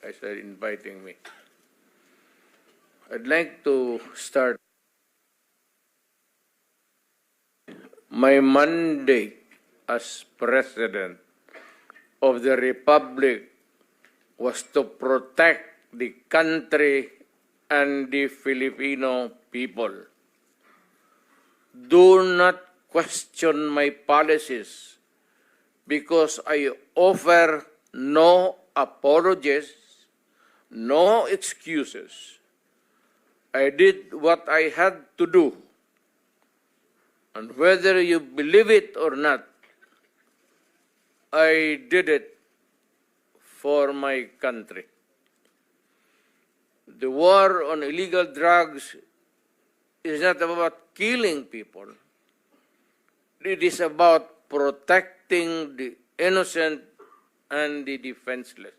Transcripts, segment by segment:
I said, inviting me. I'd like to start my mandate as President of the Republic was to protect the country and the Filipino people. Do not question my policies because I offer no apologies, no excuses. I did what I had to do. And whether you believe it or not, I did it for my country. The war on illegal drugs is not about killing people. It is about protecting the innocent and the defenseless.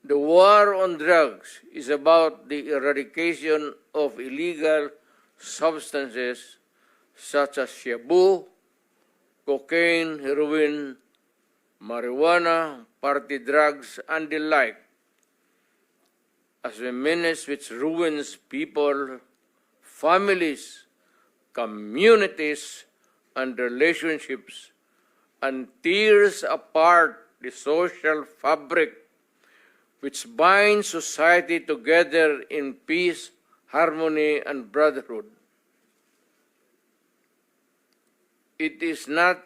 The war on drugs is about the eradication of illegal substances such as shabu, cocaine, heroin, marijuana, party drugs, and the like, as a menace which ruins people, families, communities, and relationships, and tears apart the social fabric which binds society together in peace, harmony, and brotherhood. It is not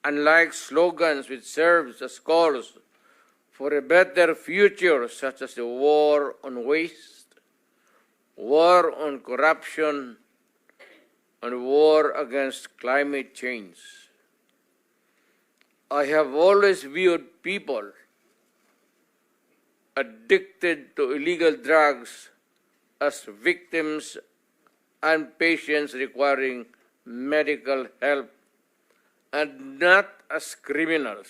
unlike slogans which serve as calls for a better future, such as the war on waste, war on corruption, and war against climate change. I have always viewed people addicted to illegal drugs as victims and patients requiring medical help and not as criminals.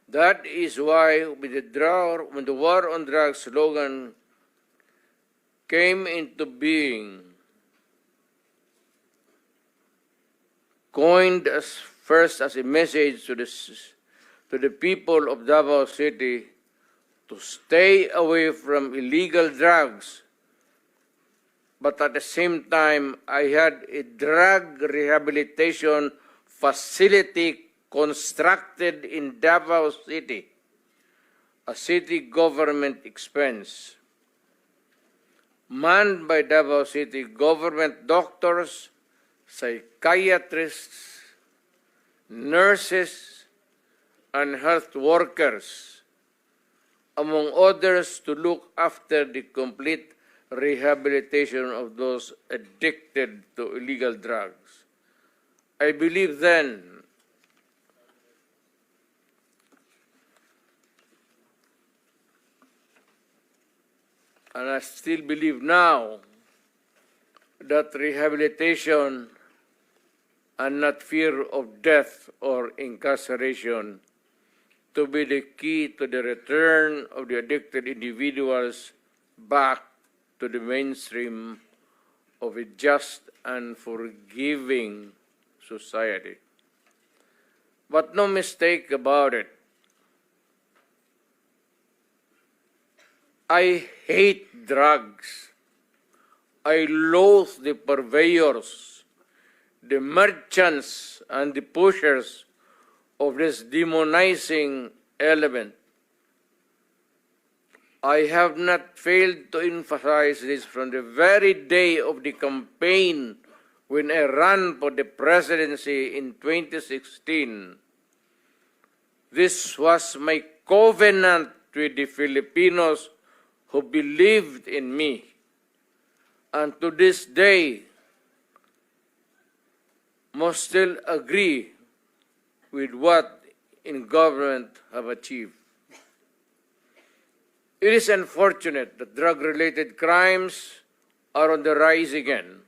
That is why when the war on drugs slogan came into being, coined first as a message to the people of Davao City to stay away from illegal drugs, but at the same time, I had a drug rehabilitation facility constructed in Davao City, a city government expense, manned by Davao City government doctors, psychiatrists, nurses, and health workers, among others, to look after the complete rehabilitation of those addicted to illegal drugs. I believe then and I still believe now that rehabilitation and not fear of death or incarceration to be the key to the return of the addicted individuals back to the mainstream of a just and forgiving society. But no mistake about it, I hate drugs. I loathe the purveyors, the merchants, and the pushers of this demonizing element. I have not failed to emphasize this from the very day of the campaign when I ran for the presidency in 2016. This was my covenant with the Filipinos who believed in me. And to this day, must still agree with what in government have achieved. It is unfortunate that drug-related crimes are on the rise again.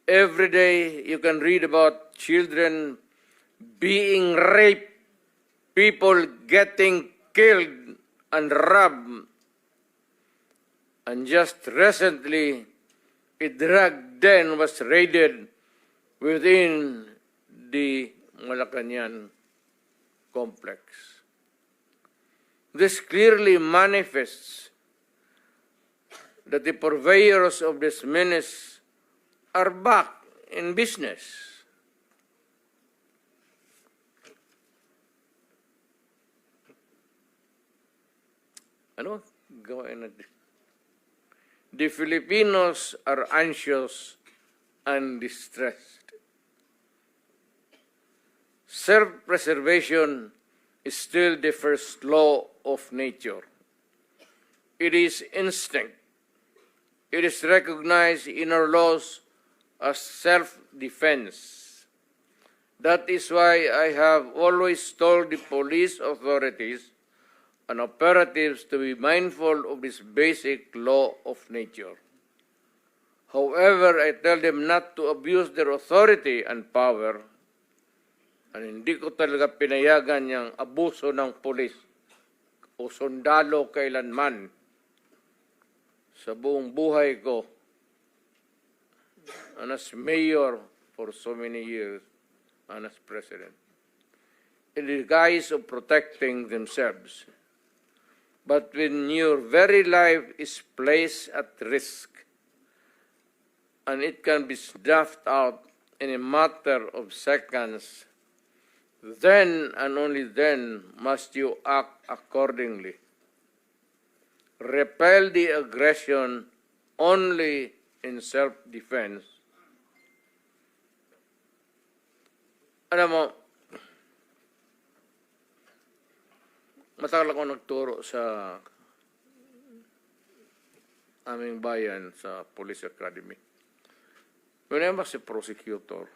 Every day you can read about children being raped, people getting killed and robbed. And just recently, a drug den was raided within the Malacañang complex. This clearly manifests that the purveyors of this menace are back in business. Ano? Gawain natin. The Filipinos are anxious and distressed. Self-preservation is still the first law of nature. It is instinct. It is recognized in our laws as self-defense. That is why I have always told the police authorities and operatives to be mindful of this basic law of nature. However, I tell them not to abuse their authority and power, and hindi ko talaga pinayagan yung abuso ng pulis o sundalo kailanman sa buong buhay ko and as mayor for so many years and as president, in the guise of protecting themselves. But when your very life is placed at risk and it can be snuffed out in a matter of seconds, then and only then must you act accordingly. Repel the aggression only in self-defense. Alam mo, matagal ako nagturo sa aming bayan sa Police Academy. When I was a prosecutor,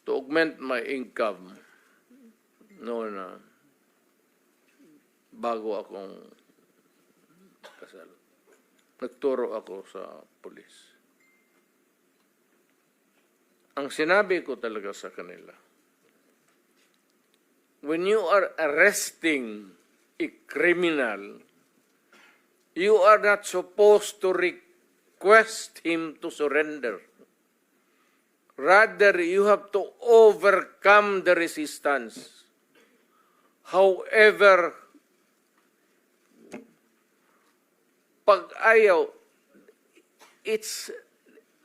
to augment my income noon bago akong kasal, nagturo ako sa police. Ang sinabi ko talaga sa kanila, when you are arresting a criminal, you are not supposed to request him to surrender. Rather, you have to overcome the resistance. However, pag ayaw, it's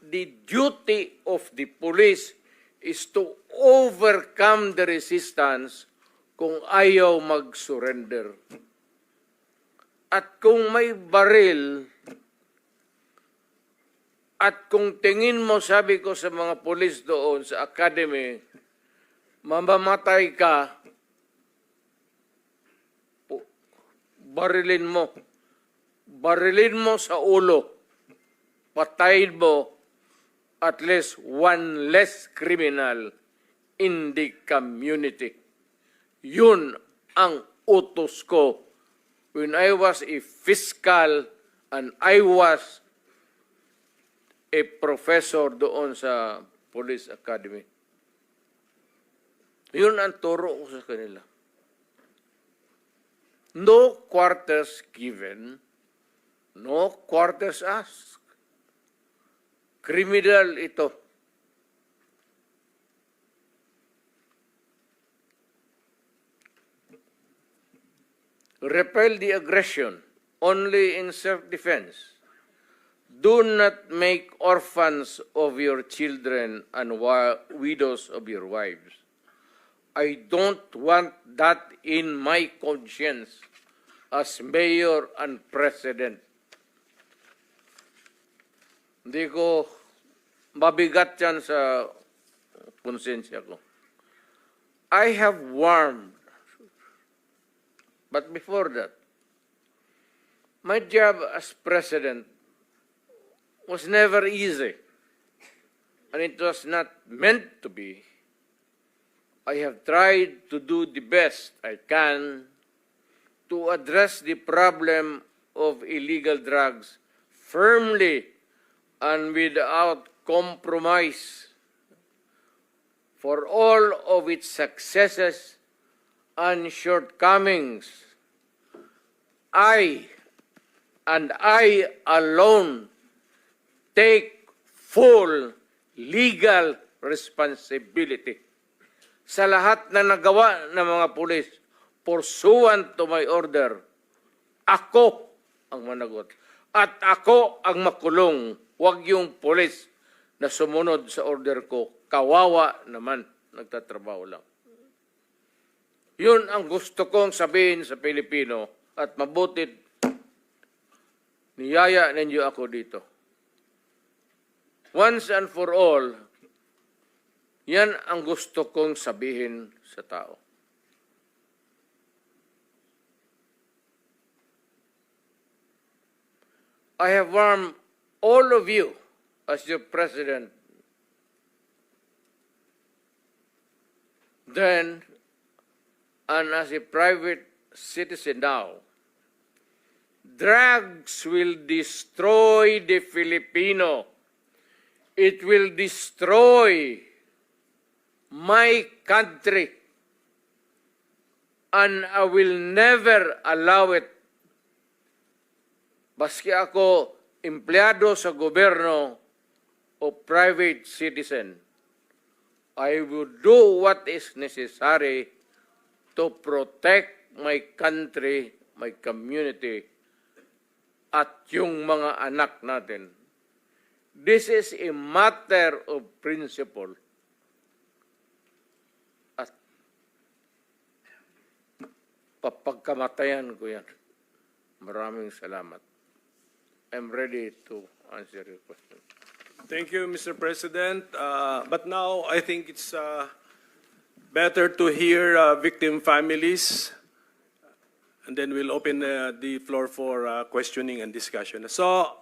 the duty of the police is to overcome the resistance kung ayaw mag-surrender. At kung may baril, at kung tingin mo, sabi ko sa mga pulis doon sa academy, mamamatay ka, barilin mo. Barilin mo sa ulo. Patayin mo at least one less criminal in the community. Yun ang utos ko when I was a fiscal and I was a professor doon sa Police Academy. Yun ang turo ko sa kanila. No quarters given, no quarters asked. Criminal ito. Repel the aggression only in self-defense. Do not make orphans of your children and widows of your wives. I don't want that in my conscience as mayor and president. Hindi ko mabigat yan sa konsensya ko. I have warned, but before that, my job as president was never easy, and it was not meant to be. I have tried to do the best I can to address the problem of illegal drugs firmly and without compromise. For all of its successes and shortcomings, I and I alone take full legal responsibility. Sa lahat na nagawa ng mga pulis, pursuant to my order, ako ang managot. At ako ang makulong, wag yung polis na sumunod sa order ko. Kawawa naman, nagtatrabaho lang. Yun ang gusto kong sabihin sa Pilipino at mabutit niyaya ninyo ako dito. Once and for all, yan ang gusto kong sabihin sa tao. I have warned all of you as your president then and as a private citizen now. Drugs will destroy the Filipino. It will destroy my country. And I will never allow it. Baski ako empleyado sa gobyerno o private citizen, I will do what is necessary to protect my country, my community, at yung mga anak natin. This is a matter of principle. At papagkamatayan ko yan. Maraming salamat. I'm ready to answer your question. Thank you, Mr. President. But now I think it's better to hear victim families, and then we'll open the floor for questioning and discussion. So